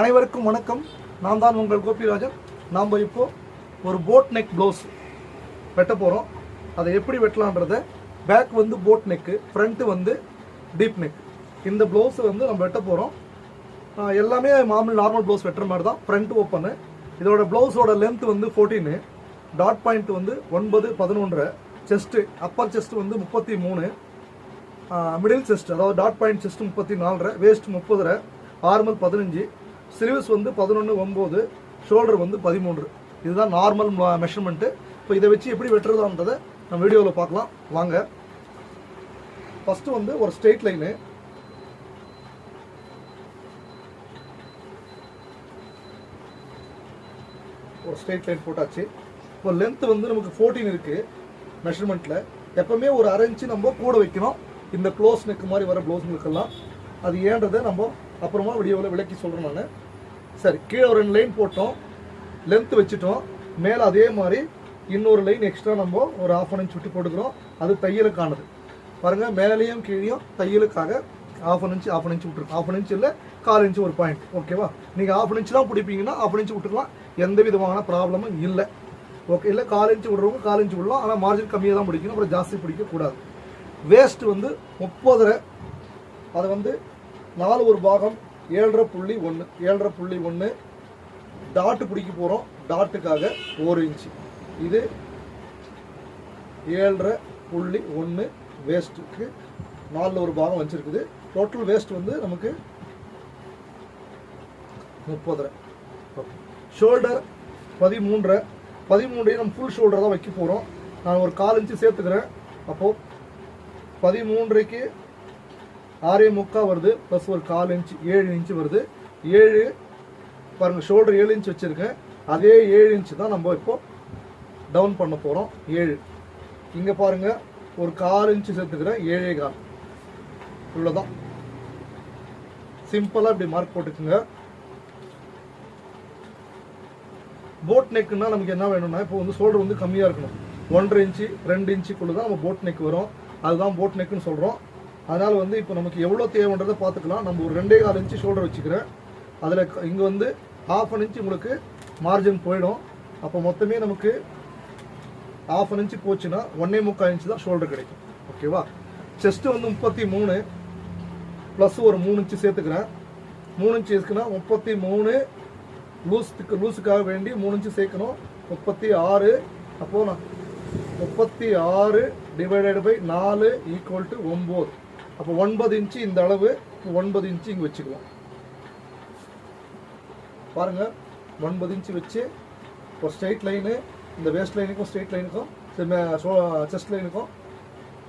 அனைவருக்கும் வணக்கம். நான் தான் உங்கள் கோபிராஜன். நாம் இப்போ ஒரு போட் நெக் ப்ளவுஸ் வெட்ட போகிறோம். அதை எப்படி வெட்டலான்றத, பேக் வந்து போட் நெக்கு, ஃப்ரண்ட்டு வந்து டீப் நெக். இந்த ப்ளவுஸை வந்து நம்ம வெட்ட போகிறோம். எல்லாமே நார்மல் ப்ளவுஸ் வெட்டுற மாதிரி தான். Front open. இதோட ப்ளவுஸோட லென்த் வந்து 14, டாட் பாயிண்ட் வந்து 9, 11, செஸ்ட்டு அப்பர் செஸ்ட் வந்து 33, மிடில் செஸ்ட் அதாவது dot point chest 34, waste 30, ஆர்மல் 15, sleeves வந்து 11, 9, ஷோல்டர் வந்து 13. இதுதான் நார்மல் மெஷர்மெண்ட்டு. இப்போ இதை வச்சு எப்படி வெட்டுறதான்றதை நம்ம வீடியோவில் பார்க்கலாம் வாங்க. ஃபஸ்ட்டு வந்து ஒரு ஸ்ட்ரெயிட் லைனு, ஒரு ஸ்ட்ரெயிட் லைன் போட்டாச்சு. இப்போ லென்த் வந்து நமக்கு 14 இருக்குது மெஷர்மெண்ட்டில். எப்போவுமே ஒரு அரை இன்ச்சு நம்ம கூட வைக்கணும் இந்த க்ளோஸ் நெக் மாதிரி வர ப்ளவுஸுங்களுக்கெல்லாம். அது ஏன்றதை நம்ம அப்புறமா வீடியோவில் விளக்கி சொல்கிறேன் நான். சரி, கீழே ஒரு 2 லைன் போட்டோம், லென்த் வச்சுட்டோம். மேலே அதே மாதிரி இன்னொரு லைன் எக்ஸ்ட்ரா நம்ம ஒரு 1/2 இன்ச் விட்டு போட்டுக்கிறோம். அது தையலுக்கானது பாருங்கள். மேலேயும் கீழேயும் தையலுக்காக 1/2 இன்ச் விட்டுருக்கோம். 1/2 இன்ச் இல்லை, 1/4 இன்ச் ஒரு பாயிண்ட். ஓகேவா? நீங்கள் 1/2 இன்ச் தான் பிடிப்பீங்கன்னா 1/2 இன்ச் விட்டுக்கலாம், எந்த விதமான ப்ராப்ளமும் இல்லை. ஓகே, இல்லை 1/4 இன்ச் விடுறவங்க 1/4 இன்ச் விடலாம். ஆனால் மார்ஜின் கம்மியாக தான் பிடிக்கணும், அப்புறம் ஜாஸ்தி பிடிக்கக்கூடாது. வேஸ்ட் வந்து 30, அதை வந்து 4 ஒரு பாகம் 7.1, 7.1 டாட்டு பிடிக்க போகிறோம். டாட்டுக்காக 1 இன்ச்சு. இது 7.1 வேஸ்ட்டுக்கு 4 ஒரு பாகம் வச்சுருக்குது. டோட்டல் வேஸ்ட் வந்து நமக்கு 30. ஓகே, ஷோல்டர் 13 நம்ம ஃபுல் ஷோல்டர் தான் வைக்க போகிறோம். நான் ஒரு 1/4 இன்ச்சு சேர்த்துக்கிறேன். அப்போது 13க்கு 6.75 வருது, ப்ளஸ் ஒரு 1/4 இன்ச்சு 7 இன்ச்சு வருது. 7 பாருங்கள், ஷோல்டர் 7 இன்ச் வச்சுருக்கேன். அதே 7 இன்ச்சு தான் நம்ம இப்போ டவுன் பண்ண போகிறோம். 7 இங்கே பாருங்கள், ஒரு 1/4 இன்ச்சு சேர்த்துக்கிறேன். 7.25 இவ்வளோதான். சிம்பிளாக இப்படி மார்க் போட்டுக்குங்க. போட் நெக்குன்னா நமக்கு என்ன வேணும்னா, இப்போ வந்து ஷோல்டர் வந்து கம்மியாக இருக்கணும். 1.5 இன்ச்சு 2 இன்ச்சுக்குள்ளே தான் நம்ம போட் நெக் வரும். அதுதான் போட் நெக்குன்னு சொல்கிறோம். அதனால் வந்து இப்போ நமக்கு எவ்வளோ தேவைன்றதை பார்த்துக்கலாம். நம்ம ஒரு 2.25 இன்ச்சு ஷோல்டர் வச்சுக்கிறேன். அதில் இங்கே வந்து 1/2 இன்ச்சு உங்களுக்கு மார்ஜின் போயிடும். அப்போ மொத்தமே நமக்கு 1/2 இன்ச்சு போச்சுன்னா 1.25 இன்ச்சு தான் ஷோல்டர் கிடைக்கும். ஓகேவா? செஸ்ட்டு வந்து 33 ப்ளஸ் ஒரு 3 இன்ச்சு சேர்த்துக்கிறேன். 3 இன்ச்சு இருக்குன்னா 33, லூஸுக்காக வேண்டி 3 இன்ச்சு சேர்க்கணும். 36. அப்போது நான் 36 டிவைடட் பை 4 ஈக்குவல் டு 9. அப்போ 9 இன்ச்சு இந்த அளவு. 9 இன்ச்சு இங்கே வச்சுக்குவோம். பாருங்கள், 9 இன்ச்சு வச்சு ஒரு ஸ்ட்ரெயிட் லைனு, இந்த வேஸ்ட் லைனுக்கும் ஸ்ட்ரெயிட் லைனுக்கும் செஸ்ட் லைனுக்கும்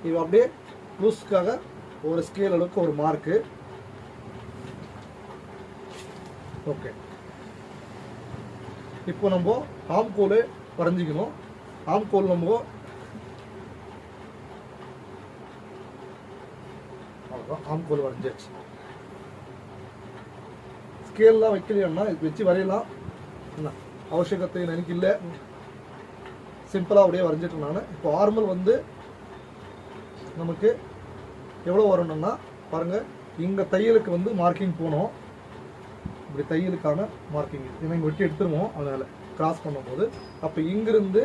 இது அப்படியே லூஸுக்காக ஒரு ஸ்கேல் அளவுக்கு ஒரு மார்க்கு. ஓகே, இப்போ நம்ம ஆம்கோல் வரைஞ்சிக்கணும். ஆம்கோல் நம்ம ஆம்கோல் வரைஞ்சாச்சு. ஸ்கேல்லாம் வைக்கலைன்னா இது வச்சு வரையலாம், என்ன அவசியத்தை எனக்கு இல்லை. சிம்பிளாக அப்படியே வரைஞ்சிட்டேன் நான். இப்போ ஆர்மல் வந்து நமக்கு எவ்வளோ வரணும்னா பாருங்கள், இங்கே தையலுக்கு வந்து மார்க்கிங் போனோம். இப்படி தையலுக்கான மார்க்கிங் ஏன்னா இங்கே வெட்டி எடுத்துருவோம், அதனால் கிராஸ் பண்ணும்போது. அப்போ இங்கிருந்து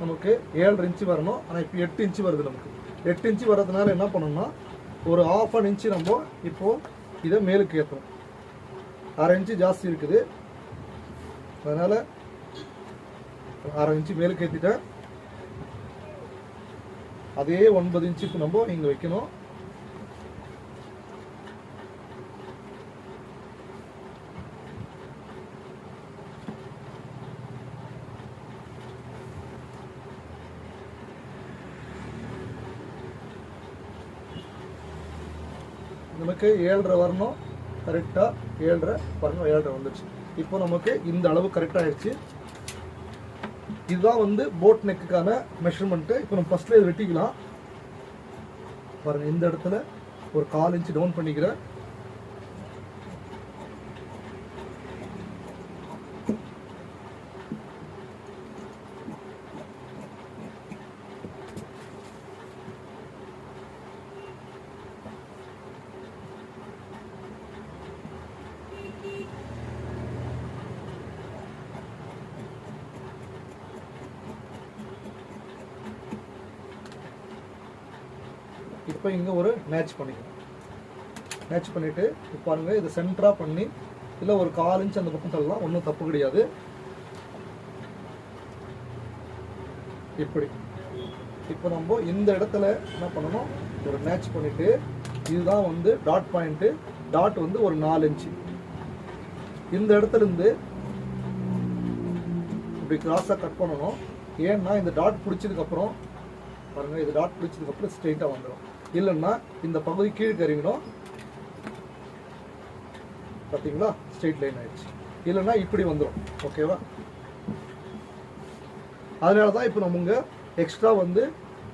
நமக்கு 7.5 இன்ச்சு வரணும். ஆனால் இப்போ 8 இன்ச்சு வருது. நமக்கு 8 இன்ச்சு வர்றதுனால என்ன பண்ணணும்னா ஒரு 1/2 இன்ச்சு நம்ம இப்போது இதை மேலுக்கு ஏற்றணும். 1/2 இன்ச்சு ஜாஸ்தி இருக்குது, அதனால் 1/2 இன்ச்சு மேலுக்கு ஏற்றிட்டேன். அதே 9 இன்ச்சு இப்போ நம்ம இங்கே வைக்கணும். நமக்கு 7.5 வரணும். கரெக்டாக 7.5 பாருங்கள், 7.5 வந்துடுச்சு. இப்போ நமக்கு இந்த அளவு கரெக்டாக ஆயிடுச்சு. இதுதான் வந்து போட் நெக்குக்கான மெஷர்மெண்ட்டு. இப்போ நம்ம ஃபஸ்ட்டில் இதை வெட்டிக்கலாம். பாருங்கள், இந்த இடத்துல ஒரு 1/4 இன்ச்சு டவுன் பண்ணிக்கிறேன். இப்போ இங்கே ஒரு மேட்ச் பண்ணிக்கணும். மேட்ச் பண்ணிவிட்டு இப்போ பாருங்கள், இதை சென்டராக பண்ணி இல்லை ஒரு 1/4 இன்ச் அந்த பக்கம் தள்ளலாம், ஒன்றும் தப்பு கிடையாது. இப்படி இப்போ நம்ம இந்த இடத்துல என்ன பண்ணணும், ஒரு மேட்ச் பண்ணிவிட்டு இதுதான் வந்து டாட் பாயிண்ட்டு. டாட் வந்து ஒரு 4 இன்ச்சு. இந்த இடத்துலேருந்து இப்படி கிராஸாக கட் பண்ணணும். ஏன்னா இந்த டாட் பிடிச்சதுக்கப்புறம் பாருங்கள், இது டாட் பிடிச்சதுக்கப்புறம் ஸ்ட்ரெயிட்டாக வந்துடும். இல்லைன்னா இந்த பகுதி கீழே கறிவிடும். பார்த்தீங்களா, ஸ்ட்ரெயிட் லைன் ஆயிடுச்சு. இல்லைன்னா இப்படி வந்துடும். ஓகேவா? அதனால தான் இப்போ நம்ம இங்கே எக்ஸ்ட்ரா வந்து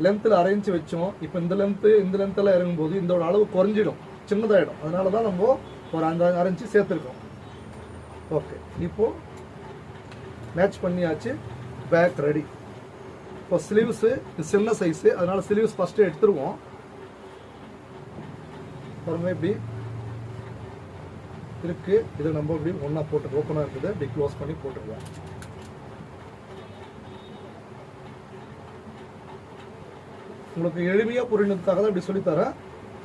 லென்த்தில் அரைஞ்சி வச்சோம். இப்போ இந்த லென்த்தெல்லாம் இறங்கும்போது இதோட அளவு குறைஞ்சிடும், சின்னதாகிடும். அதனால தான் நம்ம ஒரு 5 அரைஞ்சி சேர்த்துருக்கோம். ஓகே, இப்போது மேட்ச் பண்ணியாச்சு. Bag ready. இப்போ ஸ்லீவ்ஸு இது சின்ன சைஸு, அதனால் ஸ்லீவ்ஸ் ஃபஸ்ட்டு எடுத்துருவோம். பாருங்க இப்படி இருக்குது. இதை நம்ம இப்படி ஒன்றா போட்டு ஓப்பனாக இருக்குது இப்படி க்ளோஸ் பண்ணி போட்டுருவோம். உங்களுக்கு எளிமையாக புரிஞ்சதுக்காக தான் இப்படி சொல்லித்தரேன்.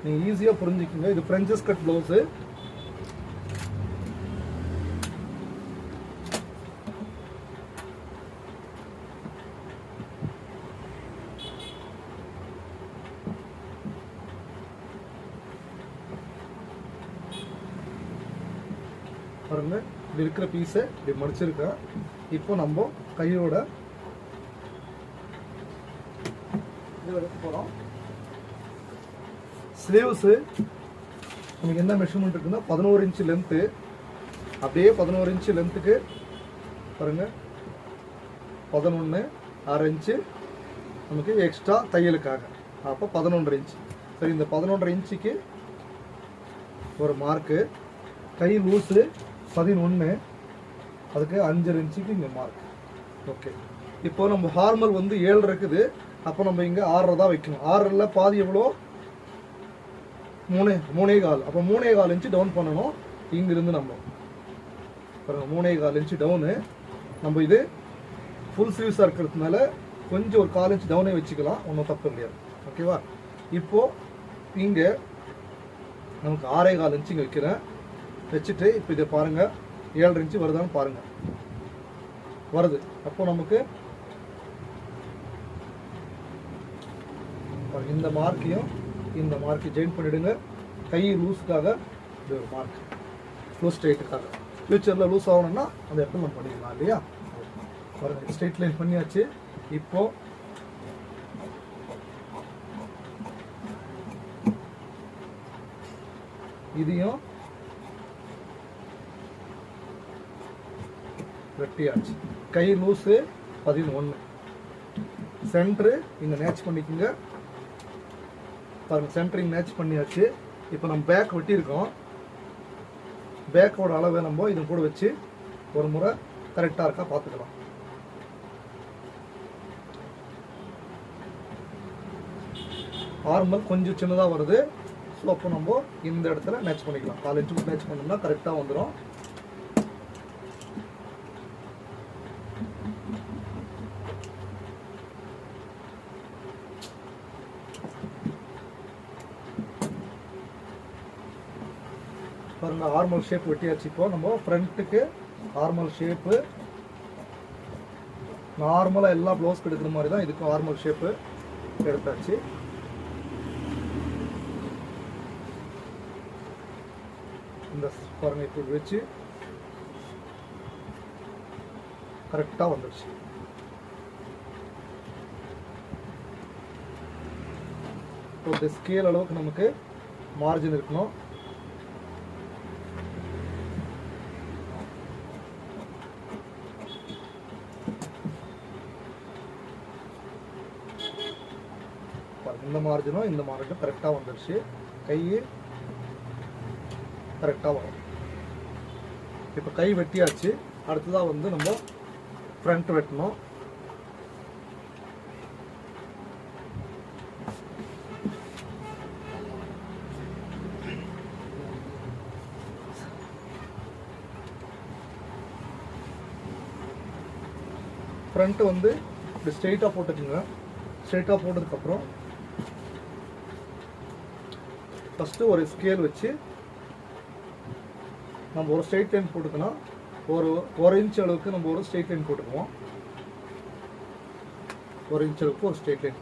நீங்கள் ஈஸியாக புரிஞ்சுக்கிங்க. இது ஃப்ரெஞ்சஸ் கட் ப்ளவுஸு. பாருங்க, இப்படி இருக்கிற பீஸை இப்படி மடிச்சிருக்கேன். இப்போ நம்ம கையோட எடுக்க போகிறோம். ஸ்லீவ்ஸு நமக்கு என்ன மெஷர்மெண்ட் இருக்குன்னா 11 இன்ச்சு லென்த்து. அப்படியே 11 இன்ச்சு லென்த்துக்கு பாருங்கள் 11 1/2 இன்ச்சு நமக்கு எக்ஸ்ட்ரா தையலுக்காக. அப்போ 11 இன்ச்சு. சரி, இந்த 11 இன்ச்சுக்கு ஒரு மார்க்கு. கை லூஸு 11, அதுக்கு 5 இன்ச்சுக்கு இங்கே மார்க். ஓகே, இப்போ நம்ம ஹார்மல் வந்து 7 இருக்குது. அப்போ நம்ம இங்கே 6 தான் வைக்கணும். 6ல் பாதி எவ்வளோ, 3.25. அப்போ 3.25 இன்ச்சு டவுன் பண்ணணும். இங்கிருந்து நம்ம 3.25 இன்ச்சு டவுனு. நம்ம இது ஃபுல் ஸ்லீவ்ஸாக இருக்கிறதுனால கொஞ்சம் ஒரு 1/4 இன்ச்சு டவுனே வச்சுக்கலாம், ஒன்றும் தப்பு கிடையாது. ஓகேவா? இப்போது இங்கே நமக்கு 6.25 இன்ச்சு இங்கே வைக்கிறேன். வச்சுட்டு இப்போ இதை பாருங்கள், 7 இன்ச்சு வருதான்னு பாருங்கள். வருது. அப்போ நமக்கு இந்த மார்க்கையும் இந்த மார்க்கை ஜாயின் பண்ணிவிடுங்க. கை லூஸுக்காக இது ஒரு மார்க், லூஸ் ஸ்ட்ரெயிட்டுக்காக. ஃப்யூச்சரில் லூஸ் ஆகணும்னா அந்த இடத்துல நம்ம பண்ணிக்கலாம் இல்லையா? பாருங்கள், ஸ்ட்ரெயிட் லைன் பண்ணியாச்சு. இப்போது இதையும் வெட்டியாச்சு. கை லூஸு 11. சென்ட்ரு இங்கே மேட்ச் பண்ணிக்கோங்க. பாருங்கள், சென்டரிங் மேட்ச் பண்ணியாச்சு. இப்போ நம்ம பேக் வெட்டியிருக்கோம். பேக்கோட அளவை நம்ம இது கூட வச்சு ஒரு முறை கரெக்டாக இருக்கா பார்த்துக்கலாம். ஆர்மல் கொஞ்சம் சின்னதாக வருது. ஸோ அப்போ நம்ம இந்த இடத்துல மேட்ச் பண்ணிக்கலாம். 4 இன்ச்சு மேட்ச் பண்ணோம்னா கரெக்டாக வந்துடும். பாருங்கள், ஆர்மல் ஷேப் வெட்டியாச்சு. இப்போ நம்ம ஃப்ரண்ட்டுக்கு ஆர்மல் ஷேப்பு நார்மலாக எல்லா ப்ளவுஸ்க்கு எடுக்கிற மாதிரி தான் இதுக்கும் ஆர்மல் ஷேப்பு எடுத்தாச்சு. இந்த பாருங்கள், இப்போ வச்சு கரெக்டாக வந்துடுச்சு. இப்போ இந்த ஸ்கேல் அளவுக்கு நமக்கு மார்ஜின் இருக்கணும். இந்த மார்ஜினும் இந்த மார்ஜினும் கரெக்டாக வந்துடுச்சு. கை கரெக்டாக வரும். இப்போ கை வெட்டியாச்சு. அடுத்ததாக வந்து நம்ம ஃப்ரண்ட் வெட்டணும். ஃப்ரண்ட்டு வந்து இப்படி ஸ்ட்ரெயிட்டாக போட்டுக்குங்க. ஸ்ட்ரெயிட்டாக போட்டதுக்கப்புறம் ஃபஸ்ட்டு ஒரு ஸ்கேல் வச்சு நம்ம ஒரு ஸ்ட்ரெயிட் லைன் போட்டுக்கணும். ஒரு இன்ச் அளவுக்கு நம்ம ஒரு ஸ்ட்ரெயிட் லைன் போட்டுக்குவோம். 1 இன்ச் அளவுக்கு ஒரு ஸ்ட்ரெயிட் லைன்.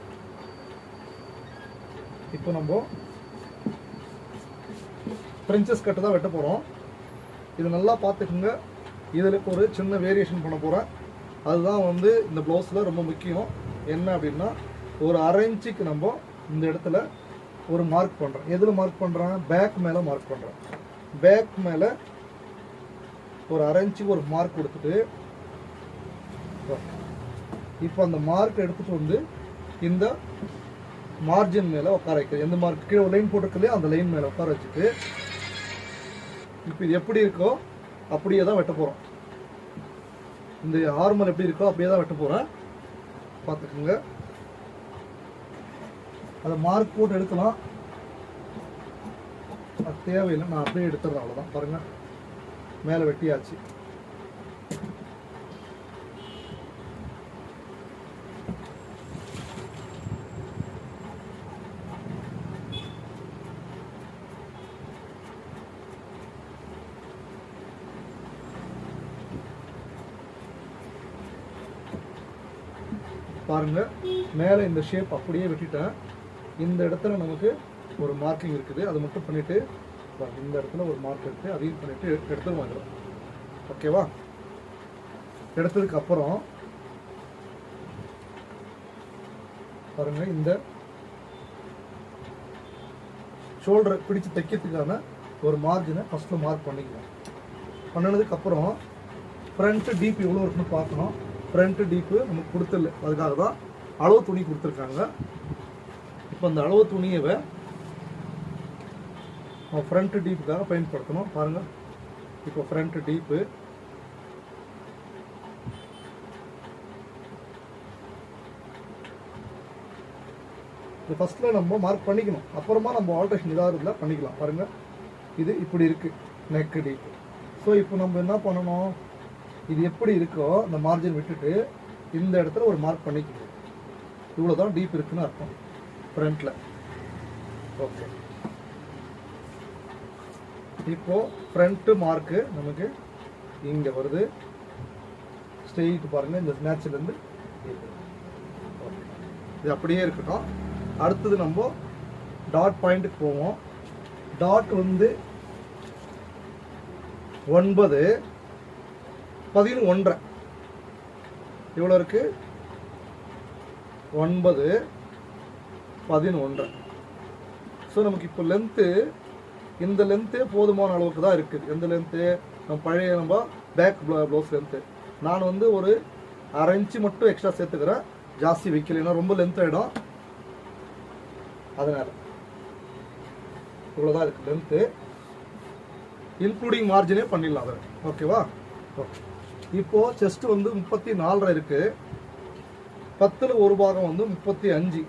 இப்போ நம்ம ஃப்ரெஞ்சஸ் கட்டு தான் வெட்ட போகிறோம். இது நல்லா பார்த்துக்குங்க. இதில் ஒரு சின்ன வேரியேஷன் பண்ண போகிறேன். அதுதான் வந்து இந்த ப்ளவுஸில் ரொம்ப முக்கியம். என்ன அப்படின்னா, ஒரு 1/2 இன்ச்சுக்கு நம்ம இந்த இடத்துல ஒரு மார்க் பண்ணுறேன். எதில் மார்க் பண்ணுறேன்? பேக் மேலே மார்க் பண்ணுறேன். பேக் மேலே ஒரு 1/2 இன்ச்சுக்கு ஒரு மார்க் கொடுத்துட்டு, இப்போ அந்த மார்க் எடுத்துகிட்டு வந்து இந்த மார்ஜின் மேலே உட்கார வைக்கிறது. எந்த மார்க் கீழே ஒரு லைன் போட்டிருக்கலையோ அந்த லைன் மேலே உட்கார வச்சுட்டு, இப்போ இது எப்படி இருக்கோ அப்படியே தான் வெட்ட போகிறோம். இந்த ஆர்மல் எப்படி இருக்கோ அப்படியே தான் வெட்ட போகிறேன். பார்த்துக்குங்க. அதை மார்க் போட்டு எடுக்கலாம். அது தேவையில்லை, நான் அப்படியே எடுத்துடுறேன். அவ்வளோதான். பாருங்கள், மேலே வெட்டியாச்சு. பாருங்க, மேலே இந்த ஷேப் அப்படியே வெட்டிட்டேன். இந்த இடத்துல நமக்கு ஒரு மார்க்கிங் இருக்குது. அதை மட்டும் பண்ணிவிட்டு இந்த இடத்துல ஒரு மார்க் எடுத்து அதையும் பண்ணிவிட்டு எடுத்து வாங்குறோம். ஓகேவா? எடுத்ததுக்கு அப்புறம் பாருங்க, இந்த ஷோல்டரை பிடிச்சு தைக்கிறதுக்கான ஒரு மார்ஜினை ஃபஸ்ட்டில் மார்க் பண்ணிக்குவோம். பண்ணினதுக்கப்புறம் ஃப்ரண்ட்டு டீப் எவ்வளோ இருக்குன்னு பார்க்கணும். ஃப்ரண்ட்டு டீப்பு நமக்கு கொடுத்துல, அதுக்காக தான் அளவு துணி கொடுத்துருக்காங்க. இப்போ அந்த அளவு துணியை நம்ம ஃப்ரண்ட்டு டீப்புக்காக பயன்படுத்தணும். பாருங்கள், இப்போ ஃப்ரண்ட்டு டீப்பு இது ஃபஸ்ட்டில் நம்ம மார்க் பண்ணிக்கணும். அப்புறமா நம்ம ஆல்ட்ரேஷன் இதாக பண்ணிக்கலாம். பாருங்கள், இது இப்படி இருக்குது நெக்கு டீப்பு. ஸோ இப்போ நம்ம என்ன பண்ணணும்? இது எப்படி இருக்கோ இந்த மார்ஜின் விட்டுட்டு இந்த இடத்துல ஒரு மார்க் பண்ணிக்கணும். இவ்வளோ தான் டீப் இருக்குன்னு அர்த்தம் ஃப்ரண்ட்டில். ஓகே, இப்போது ஃப்ரண்ட்டு மார்க்கு நமக்கு இங்கே வருது. ஸ்ட்ரெயிட் பாருங்கள், இந்த ஸ்நாச்சிலேருந்து ஓகே, இது அப்படியே இருக்கட்டும். அடுத்தது நம்ம டாட் பாயிண்ட்டுக்கு போவோம். டாட் வந்து 9, 11.5 இவ்வளோ இருக்குது. 9, 11. ஸோ நமக்கு இப்போ லென்த்து, இந்த லென்த்தே போதுமான அளவுக்கு தான் இருக்குது. எந்த லென்த்து? நம்ம பேக் ப்ளவுஸ் லென்த்து. நான் வந்து ஒரு 1/2 இன்ச்சு மட்டும் எக்ஸ்ட்ரா சேர்த்துக்கிறேன். ஜாஸ்தி வைக்கலைன்னா ரொம்ப லென்த் ஆகிடும். அதனால் இவ்வளோதான் இருக்குது லென்த்து. இன்க்ளூடிங் மார்ஜினே பண்ணிடலாம் அதில். ஓகேவா? ஓகே. இப்போது செஸ்ட்டு வந்து 34.5 இருக்குது. 10ல் ஒரு பாகம் வந்து 35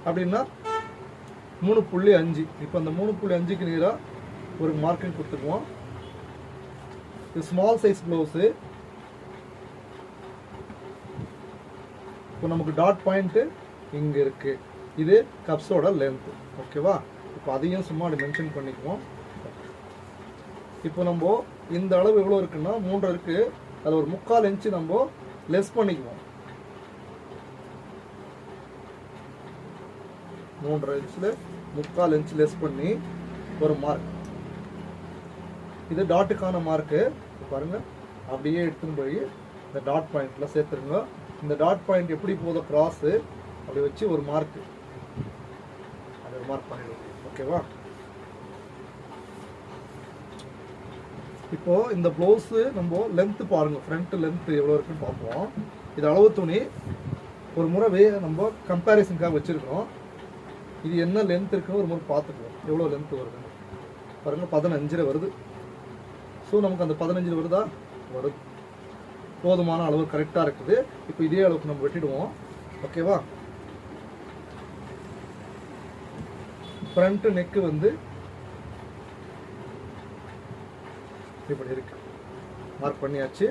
அப்படின்னா 3.5. இப்போ அந்த 3.5க்கு நேராக ஒரு மார்க்கிங் கொடுத்துக்குவோம். இது ஸ்மால் சைஸ் ப்ளவுஸு. இப்போ நமக்கு டாட் பாயிண்ட்டு இங்கே இருக்குது. இது கப்ஸோட லென்த்து. ஓகேவா? இப்போ அதையும் சும்மா அப்படி மென்ஷன் பண்ணிக்குவோம். இப்போ நம்ம இந்த அளவு எவ்வளோ இருக்குன்னா 3 இருக்குது. அது ஒரு 3/4 இன்ச்சு நம்ம லெஸ் பண்ணிக்குவோம். 3.5 இன்ச்சில் 3/4 இன்ச்சு லெஸ் பண்ணி ஒரு மார்க். இது டாட்டுக்கான மார்க்கு. பாருங்கள், அப்படியே எடுத்துன்னு போய் இந்த டாட் பாயிண்டில் சேர்த்துருங்க. இந்த டாட் பாயிண்ட் எப்படி போதோ கிராஸு அப்படி வச்சு ஒரு மார்க்கு, அது ஒரு மார்க் பண்ணிடுவோம். ஓகேவா? இப்போது இந்த ப்ளவுஸு நம்ம லென்த்து பாருங்கள், ஃப்ரண்ட்டு லென்த்து எவ்வளோ இருக்குன்னு பார்ப்போம். இது அளவு துணி ஒரு முறை நம்ம கம்பேரிசனுக்காக வச்சுருக்கோம். இது என்ன லென்த் இருக்குன்னு ஒரு முறை பார்த்துக்குவோம். எவ்வளோ லென்த்து வருதுன்னு பாருங்கள். 15 வருது. ஸோ நமக்கு அந்த 15 வருதா? வருது. போதுமான அளவு கரெக்டாக இருக்குது. இப்போ இதே அளவுக்கு நம்ம வெட்டிடுவோம். ஓகேவா? ஃப்ரண்ட்டு நெக்கு வந்து இப்படி இருக்கு, மார்க் பண்ணியாச்சு.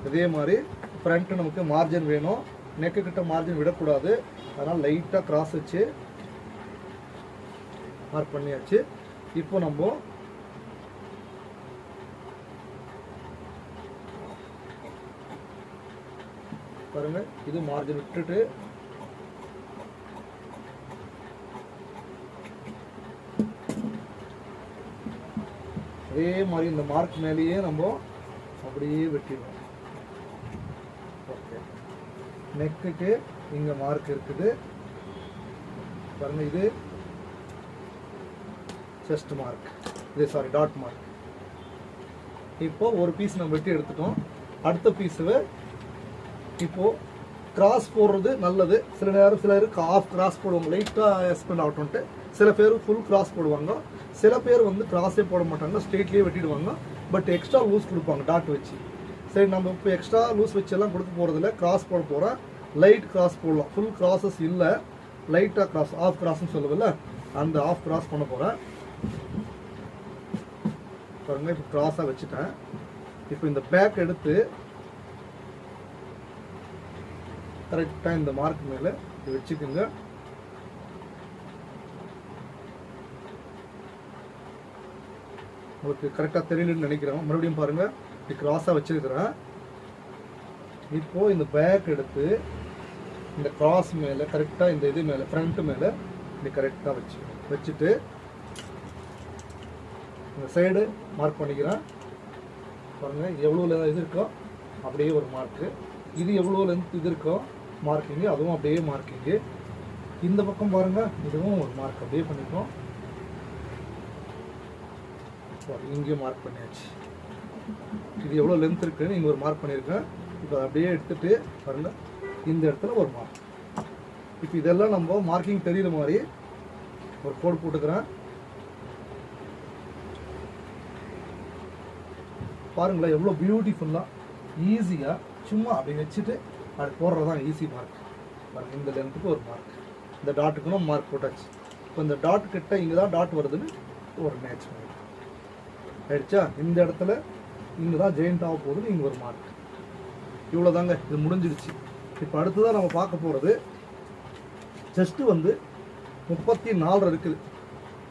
இதே மாதிரி ஃப்ரண்ட்டு நமக்கு மார்ஜின் வேணும். நெக்கு கிட்ட மார்ஜின் விடக்கூடாது. அதனால் லைட்டாக கிராஸ் வச்சு மார்க் பண்ணியாச்சு. இப்போ நம்ம பாருங்க, இது மார்ஜின் விட்டுட்டு அதே மாதிரி இந்த மார்க் மேலேயே நம்ம அப்படியே வெட்டிடுவோம். ஓகே, நெக்குக்கு இங்கே மார்க் இருக்குது பாருங்க, இது செஸ்ட் மார்க், இது சாரி டாட் மார்க். இப்போ ஒரு பீஸ் நம்ம வெட்டி எடுத்துட்டோம். அடுத்த பீஸுவை இப்போ கிராஸ் போடுறது நல்லது. சில நேரம் சிலருக்கு ஆஃப் கிராஸ் போடுவாங்க, லைட்டாக எக்ஸ்பெண்ட் ஆகட்டும்ட்டு. சில பேர் ஃபுல் கிராஸ் போடுவாங்க, சில பேர் வந்து கிராஸே போட மாட்டாங்க, ஸ்ட்ரெயிட்லேயே வெட்டிடுவாங்க. பட் எக்ஸ்ட்ரா லூஸ் கொடுப்பாங்க டாட் வச்சு. சரி, நம்ம இப்போ எக்ஸ்ட்ரா லூஸ் வச்செல்லாம் கொடுக்க போகிறதில்ல, கிராஸ் போட போகிறேன். லைட் கிராஸ் போடலாம், ஃபுல் கிராஸஸ் இல்லை, லைட்டாக கிராஸ், ஆஃப் கிராஸ்ன்னு சொல்லுவில்ல, அந்த ஆஃப் கிராஸ் பண்ண போகிறேன். பாருங்க, இப்போ கிராஸாக வச்சுட்டேன். இப்போ இந்த பேக் எடுத்து கரெக்டாக இந்த மார்க் மேலே வச்சுக்கோங்க. உங்களுக்கு கரெக்டாக தெரியலன்னு நினைக்கிறேன். மறுபடியும் பாருங்கள், இப்படி கிராஸாக வச்சுருக்கிறேன். இப்போது இந்த பேக் எடுத்து இந்த கிராஸ் மேலே கரெக்டாக இந்த இது மேலே ஃப்ரண்ட்டு மேலே இப்படி கரெக்டாக வச்சுட்டு இந்த சைடு மார்க் பண்ணிக்கிறேன். பாருங்கள், எவ்வளோ இது இருக்கோ அப்படியே ஒரு மார்க்கு, இது எவ்வளோ லென்த் இது இருக்கோ மார்க்கிங்கு, அதுவும் அப்படியே மார்க்கிங்கு. இந்த பக்கம் பாருங்கள், இதுவும் ஒரு மார்க் அப்படியே பண்ணிப்போம். இங்கேயும் மார்க் பண்ணியாச்சு. இது எவ்வளோ லென்த் இருக்குன்னு இங்கே ஒரு மார்க் பண்ணியிருக்கேன். இப்போ அப்படியே எடுத்துகிட்டு பாருங்கள், இந்த இடத்துல ஒரு மார்க். இப்போ இதெல்லாம் நம்ம மார்க்கிங் தெரியுற மாதிரி ஒரு கோடு போட்டுக்கிறேன். பாருங்களேன், எவ்வளோ பியூட்டிஃபுல்லாக ஈஸியாக சும்மா அப்படி வச்சுட்டு அது போடுறது தான் ஈஸி மார்க். பாருங்கள், இந்த லென்த்துக்கு ஒரு மார்க், இந்த டாட்டுக்குன்னு மார்க் போட்டாச்சு. இப்போ இந்த டாட் கிட்ட இங்கே தான் டாட் வருதுன்னு ஒரு மேட்ச் பண்ணி ஆயிடுச்சா. இந்த இடத்துல இங்கே தான் ஜெயிண்ட் ஆக போகுதுன்னு இங்கே ஒரு மார்க். இவ்வளோ தாங்க, இது முடிஞ்சிடுச்சு. இப்போ அடுத்ததான் நம்ம பார்க்க போகிறது செஸ்ட்டு வந்து 34 இருக்குது,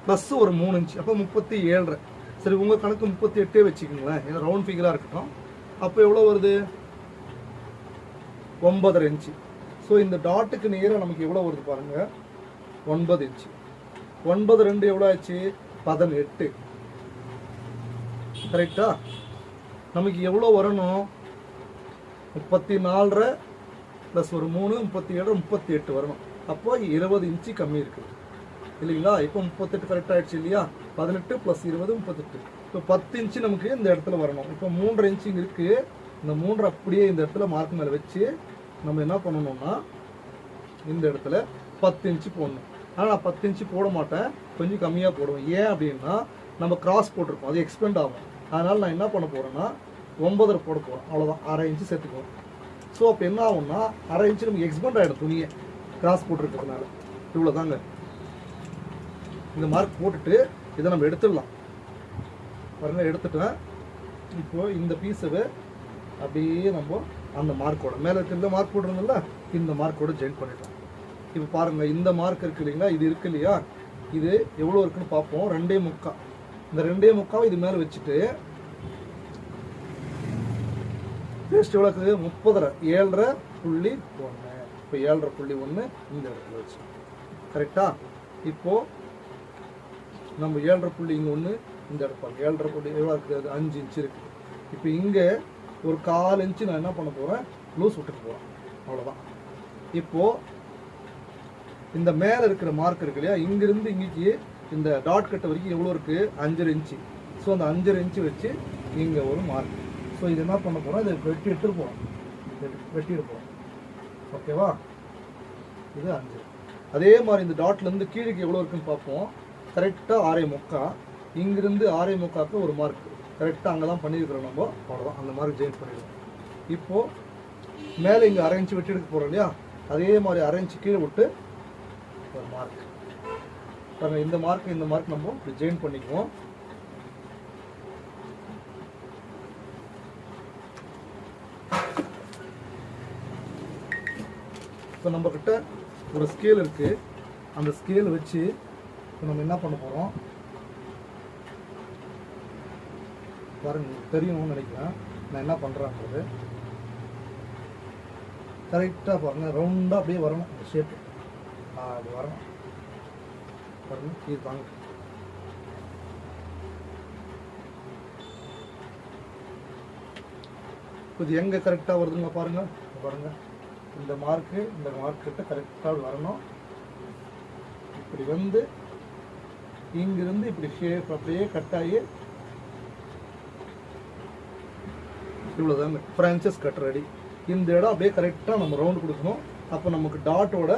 ப்ளஸ் ஒரு 3 இன்ச்சு, அப்போ 37. சரி, உங்கள் கணக்கு 38 வச்சுக்கோங்களேன், ஏன்னா ரவுண்ட் ஃபிகராக இருக்கட்டும். அப்போ எவ்வளோ வருது? 9.5 இன்ச்சு. ஸோ இந்த டாட்டுக்கு நேராக நமக்கு எவ்வளோ வருது பாருங்கள், 9 இன்ச்சு. 9 2 எவ்வளோ ஆச்சு? 18. கரெக்டா? நமக்கு எவ்வளோ வரணும்? 34 ப்ளஸ் ஒரு 3 37 38 வரணும். அப்போ 20 இன்ச்சு கம்மி இருக்குது இல்லைங்களா? இப்போ 38 கரெக்டாக ஆகிடுச்சு இல்லையா? 18 + 20 38. இப்போ 10 இன்ச்சு நமக்கு இந்த இடத்துல வரணும். இப்போ 3.5 இன்ச்சு இங்கே இருக்குது. இந்த 3 அப்படியே இந்த இடத்துல மார்க் மேலே வச்சு நம்ம என்ன பண்ணணும்னா இந்த இடத்துல 10 இன்ச்சு போடணும். ஆனால் நான் 10 இன்ச்சு போட மாட்டேன், கொஞ்சம் கம்மியாக போடுவேன். ஏன் அப்படின்னா நம்ம கிராஸ் போட்டிருக்கோம், அது எக்ஸ்பெண்ட் ஆகும். அதனால் நான் என்ன பண்ண போகிறேன்னா 9.5 போட போகிறேன், அவ்வளோதான். 1/2 இன்ச்சு சேர்த்துக்குவோம். ஸோ அப்போ என்ன ஆகும்னா 1/2 இன்ச்சு நமக்கு எக்ஸ்பெண்ட் ஆகிடும் துணியை, கிராஸ் போட்டிருக்கிறதுனால. இவ்வளோ தாங்க. இந்த மார்க் போட்டுட்டு இதை நம்ம எடுத்துடலாம். பாருங்கள், எடுத்துட்டேன். இப்போது இந்த பீஸை அப்படியே நம்ம அந்த மார்க்கோட மேலே இருக்கிற மார்க் போட்டுருந்தோம்ல, இந்த மார்க்கோட ஜாயின் பண்ணிடலாம். இப்போ பாருங்கள், இந்த மார்க் இருக்குது இல்லைங்களா, இது இருக்கு இல்லையா, இது எவ்வளோ இருக்குன்னு பார்ப்போம். 2.25. இந்த 2.25 இது மேலே வச்சுட்டு வேஸ்ட் எவ்வளோ இருக்குது? 30. 7.1. இப்போ 7.1 இந்த இடத்துல வச்சு கரெக்டா. இப்போது நம்ம 7.1 இங்கே 1 இந்த இடத்துல 7.1 எவ்வளோ இருக்குது? 5 இன்ச்சு இருக்குது. இப்போ இங்கே ஒரு 1/4 இன்ச்சு நான் என்ன பண்ண போகிறேன்? லூஸ் விட்டுட்டு போகிறேன், அவ்வளோதான். இப்போது இந்த மேலே இருக்கிற மார்க் இருக்கு இல்லையா, இங்கேருந்து இங்கேக்கு இந்த டாட் கட்ட வரைக்கும் எவ்வளோ இருக்குது? 5.5 இன்ச்சு. ஸோ அந்த 5.5 இன்ச்சு வச்சு இங்கே ஒரு மார்க். ஸோ இது என்ன பண்ண போகிறோம்? இதை வெட்டிட்டு போகிறோம், வெட்டிட்டு போகிறோம். ஓகேவா? இது 5. அதே மாதிரி இந்த டாட்லேருந்து கீழே எவ்வளோ இருக்குன்னு பார்ப்போம். கரெக்டாக 6.25. இங்கிருந்து 6.25க்கு ஒரு மார்க் கரெக்டாக அங்கே தான் பண்ணியிருக்கிறோம் நம்ம, அவ்வளோதான். அந்த மார்க் ஜெயின் பண்ணிடுவோம். இப்போது மேலே இங்கே 1/2 இன்ச்சு வெட்டி எடுக்க போகிறோம் இல்லையா, அதே மாதிரி 1/2 இன்ச்சு கீழே விட்டு ஒரு மார்க் பாருங்கள். இந்த மார்க் நம்ம இப்படி ஜெயின் பண்ணிக்குவோம். இப்போ நம்மக்கிட்ட ஒரு ஸ்கேல் இருக்குது, அந்த ஸ்கேல் வச்சு இப்போ நம்ம என்ன பண்ண போகிறோம்? பாருங்க தெரியும்னு நினைக்கிறேன் நான் என்ன பண்ணுறேன்றது. கரெக்டாக பாருங்கள், ரவுண்டாக அப்படியே வரணும் அந்த ஷேப்பு. அப்படி வரணும் பாருங்கள். இது தாங்க இது எங்கே கரெக்டாக வருதுங்க பாருங்கள். பாருங்கள் இந்த மார்க்கிட்ட கரெக்டாக வரணும். இப்படி வந்து இங்கிருந்து இப்படி ஷேப் அப்படியே கட் ஆகி இவ்வளோதாங்க ஃப்ரான்ச்சஸ் கட் ரெடி. இந்த இடம் அப்படியே கரெக்டாக நம்ம ரவுண்டு கொடுக்கணும். அப்போ நமக்கு டாட்டோட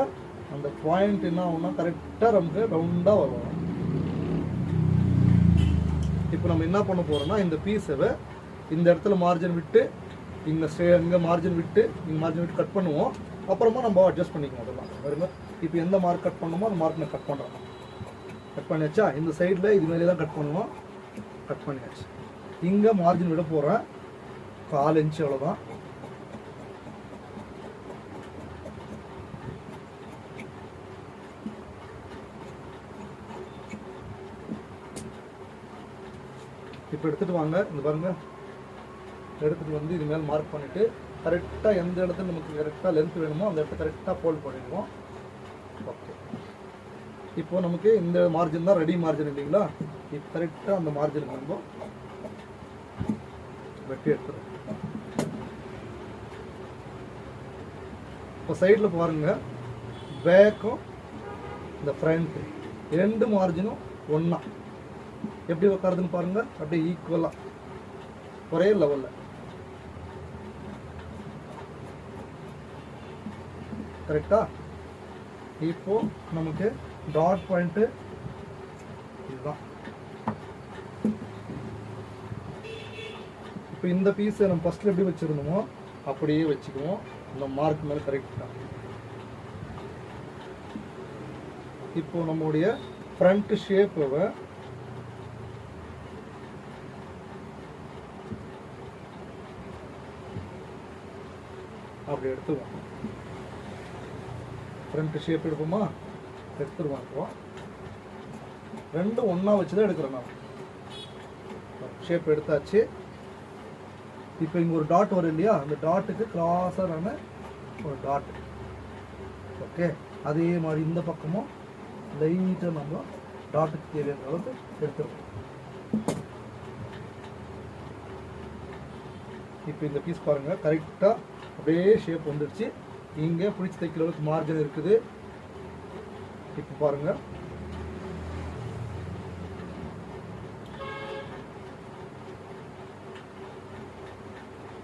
அந்த பாயிண்ட் என்ன ஆகும்னா கரெக்டாக நமக்கு ரவுண்டாக வரும். இப்போ நம்ம என்ன பண்ண போகிறோம்னா இந்த பீஸை இந்த இடத்துல மார்ஜின் விட்டு இங்கே மார்ஜின் விட்டு கட் பண்ணுவோம். அப்புறமா நம்ம அட்ஜஸ்ட் பண்ணிக்கணும் அதெல்லாம் வருங்க. இப்போ எந்த மார்க் கட் பண்ணணுமோ அந்த மார்க் நான் கட் பண்ணுறோம். கட் பண்ணியாச்சா? இந்த சைடில் இது மேலே தான் கட் பண்ணுவோம். கட் பண்ணியாச்சு. இங்கே மார்ஜின் விட போகிறேன் 4 இன்ச்சு அவ்வளோதான். இப்போ எடுத்துகிட்டு வாங்க, இந்த பாருங்க, எடுத்துகிட்டு வந்து இது மேலே மார்க் பண்ணிவிட்டு கரெக்டாக எந்த இடத்துல நமக்கு கரெக்டாக லென்த் வேணுமோ அந்த இடத்த கரெக்டாக ஃபோல்ட் பண்ணிடுவோம். ஓகே, இப்போ நமக்கு இந்த மார்ஜின் தான் ரெடி மார்ஜின் இல்லைங்களா? இப்போ கரெக்டாக அந்த மார்ஜினுக்கு நம்ம வெட்டி எடுத்துருவோம். இப்போ சைடில் பாருங்கள், பேக்கும் இந்த ஃப்ரண்ட் 2 மார்ஜினும் ஒன்றா எப்படி உட்காருதுன்னு பாருங்கள். அப்படியே ஈக்குவலாக ஒரே லெவலில் கரெக்டா? இப்போ நமக்கு டாட் பாயிண்ட்டு இதுதான். இப்போ இந்த பீஸை நம்ம ஃபஸ்ட்டில் எப்படி வச்சுருந்தோமோ அப்படியே வச்சுக்குவோம். இந்த மார்க் மேலே கரெக்டாக. இப்போ நம்மளுடைய ஃப்ரண்ட் ஷேப்பை அப்படி எடுத்துவோம். Front shape எடுப்போமா? எடுத்துருவோம். இப்போ ரெண்டும் ஒன்றா வச்சு தான் எடுக்கிறோம். நான் ஷேப் எடுத்தாச்சு. இப்போ இங்கே ஒரு டாட் வரும் இல்லையா? அந்த டாட்டுக்கு கிராஸரான ஒரு டாட். ஓகே, அதே மாதிரி இந்த பக்கமும் லைட்டாக நம்ம டாட்டுக்கு தேவையான அளவுக்கு எடுத்துருவோம். இப்போ இந்த பீஸ் பாருங்கள், கரெக்டாக அப்படியே ஷேப் வந்துடுச்சு. இங்கே பிடிச்சி தைக்கிற அளவுக்கு மார்ஜின் இருக்குது. இப்போ பாருங்கள்,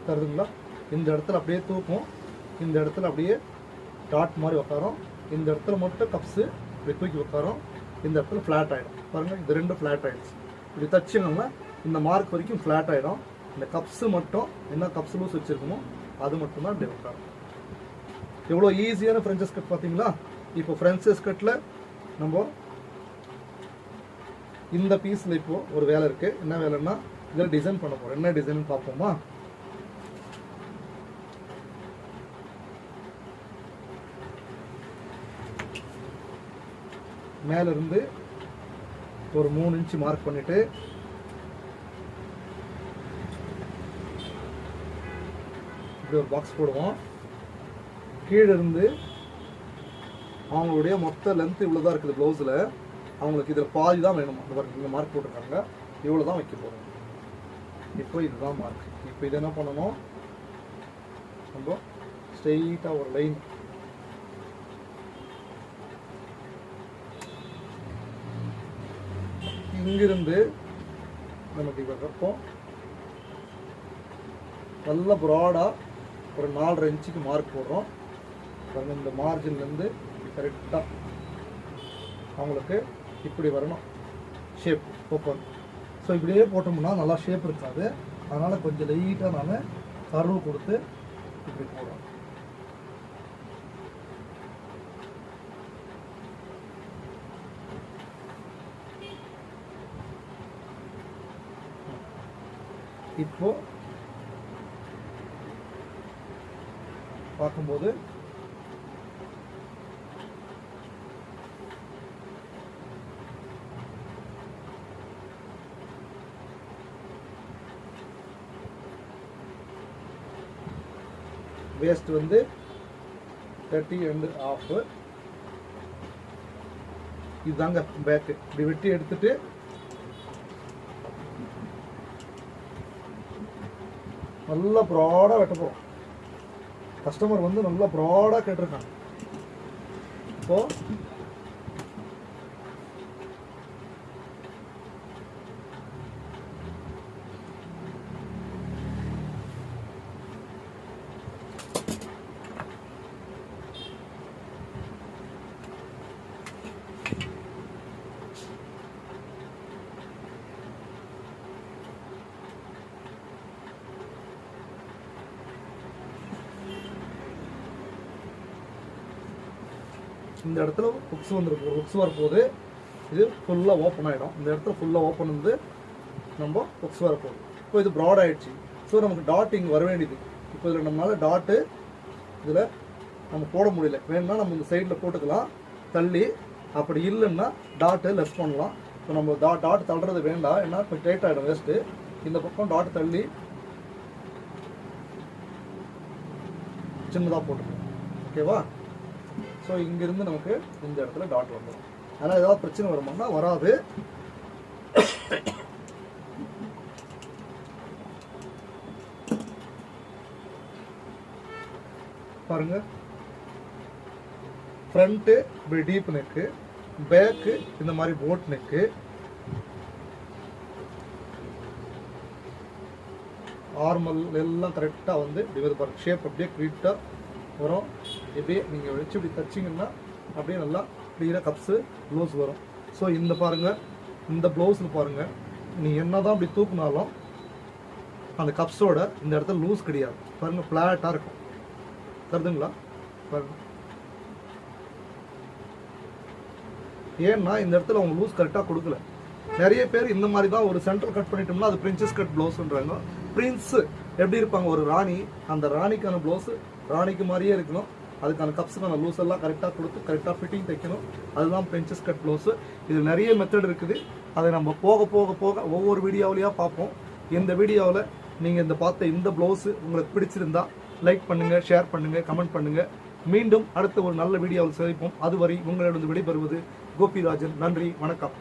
தருதுங்களா? இந்த இடத்துல அப்படியே தூக்கும், இந்த இடத்துல அப்படியே டாட் மாதிரி உட்காரும், இந்த இடத்துல மட்டும் கப்ஸு இப்படி தூக்கி உட்காரும், இந்த இடத்துல ஃப்ளாட் ஆகிடும். பாருங்கள், இது 2 ஃப்ளாட் ஆகிடுச்சு. இப்படி தச்சுங்கன்னா இந்த மார்க் வரைக்கும் ஃப்ளாட் ஆகிடும். இந்த கப்ஸு மட்டும் என்ன கப்ஸ் லூஸ் வச்சுருக்கணுமோ அது மட்டும்தான் இப்படி உட்காரும். எவ்வளோ ஈஸியான ஃப்ரெஞ்சஸ் கட் பார்த்தீங்களா? இப்போ ஃப்ரெஞ்சஸ் கட்டில் நம்ம இந்த பீஸில் இப்போது ஒரு வேலை இருக்குது. என்ன வேலைன்னா இதில் டிசைன் பண்ண போகிறோம். என்ன டிசைன் பார்ப்போமா? மேலேருந்து ஒரு 3 இன்ச்சு மார்க் பண்ணிவிட்டு இப்படி ஒரு பாக்ஸ் போடுவோம். கீழே இருந்து அவங்களுடைய மொத்த லென்த் இவ்வளோ தான் இருக்குது ப்ளவுஸில். அவங்களுக்கு இதில் பாதி தான் வேணுமா? இங்கே மார்க் போட்டிருக்காங்க, இவ்வளோ தான் வைக்க போகிறோம். இப்போ இதுதான் மார்க். இப்போ இது என்ன பண்ணணும்? நம்ம ஸ்ட்ரெயிட்டாக ஒரு லைன் இங்கிருந்து நமக்கு இப்போ வைப்போம். நல்லா ப்ராடாக ஒரு 4.5 இன்ச்சுக்கு மார்க் போடுறோம். இந்த மார்ஜின்லேருந்து கரெக்டாக அவங்களுக்கு இப்படி வரணும் ஷேப் ஓப்பன். ஸோ இப்படியே போட்டோம்னா நல்லா ஷேப் இருக்காது. அதனால் கொஞ்சம் லைட்டாக நான் கர்வு கொடுத்து இப்படி போடுறோம். இப்போ பார்க்கும்போது வேஸ்ட் வந்து 30.5. இதுதாங்க பேக்கு. இப்படி வெட்டி எடுத்துட்டு நல்லா ப்ராடாக வெட்ட போகிறோம். கஸ்டமர் வந்து நல்லா ப்ராடாக கேட்டிருக்காங்க. இப்போ இந்த இடத்துல ஹுக்ஸ் வந்துருக்கு. ஹுக்ஸ் வரப்போகுது. இது ஃபுல்லாக ஓப்பன் ஆகிடும். இந்த இடத்துல ஃபுல்லாக ஓப்பன் வந்து நம்ம ஹுக்ஸ் வரப்போகுது. இப்போ இது ப்ராட் ஆகிடுச்சு. ஸோ நமக்கு டாட் இங்கே வர வேண்டியது. இப்போ இதில் நம்மளால் டாட்டு இதில் நம்ம போட முடியல. வேணும்னா நம்ம இந்த சைடில் போட்டுக்கலாம் தள்ளி. அப்படி இல்லைன்னா டாட்டு லெஸ் பண்ணலாம். இப்போ நம்ம டாட் தள்ளுறது வேண்டாம், ஏன்னா இப்போ டைட் ஆகிடும் வேஸ்ட்டு. இந்த பக்கம் டாட் தள்ளி சின்னதாக போட்டுக்கலாம். ஓகேவா? ஸோ இங்கிருந்து நமக்கு இந்த இடத்துல டாட் வந்துடும். அதனால் ஏதாவது பிரச்சனை வருமானா வராது. பாருங்க, ஃப்ரண்ட்டு இப்படி டீப் நெக்கு, பேக்கு இந்த மாதிரி போட் நெக்கு, ஆர்மல் எல்லாம் கரெக்டாக வந்து இப்படி பாருங்க. ஷேப் அப்படியே க்ரீட்டாக வரும். இப்படியே நீங்கள் வச்சு இப்படி தச்சிங்கன்னா அப்படியே நல்லா க்ளீனாக கப்ஸு ப்ளவுஸ் வரும். ஸோ இந்த பாருங்கள், இந்த ப்ளவுஸில் பாருங்கள், நீ என்ன தான் இப்படி தூக்குனாலும் அந்த கப்ஸோட இந்த இடத்துல லூஸ் கிடையாது. பாருங்கள், ஃப்ளாட்டாக இருக்கும். தருதுங்களா? பாருங்கள். ஏன்னா இந்த இடத்துல அவங்க லூஸ் கரெக்டாக கொடுக்கல. நிறைய பேர் இந்த மாதிரி தான் ஒரு சென்டர் கட் பண்ணிட்டோம்னா அது பிரின்சஸ் கட் ப்ளவுஸ்ன்றாங்க. பிரின்ஸு எப்படி இருப்பாங்க? ஒரு ராணி. அந்த ராணிக்கான ப்ளவுஸு ராணிக்கு மாதிரியே இருக்கணும். அதுக்கான கப்ஸுக்கான லூஸ் எல்லாம் கரெக்டாக கொடுத்து கரெக்டாக ஃபிட்டிங் தைக்கணும். அதுதான் பிரின்சஸ் கட் ப்ளவுஸு. இது நிறைய மெத்தட் இருக்குது. அதை நம்ம போக போக போக ஒவ்வொரு வீடியோவிலையாக பார்ப்போம். இந்த வீடியோவில் நீங்கள் இந்த பார்த்த இந்த ப்ளவுஸு உங்களுக்கு பிடிச்சிருந்தா லைக் பண்ணுங்கள், ஷேர் பண்ணுங்கள், கமெண்ட் பண்ணுங்கள். மீண்டும் அடுத்த ஒரு நல்ல வீடியோவில் சந்திப்போம். அதுவரை உங்களிடம் விடைபெறுவது கோபிராஜன். நன்றி, வணக்கம்.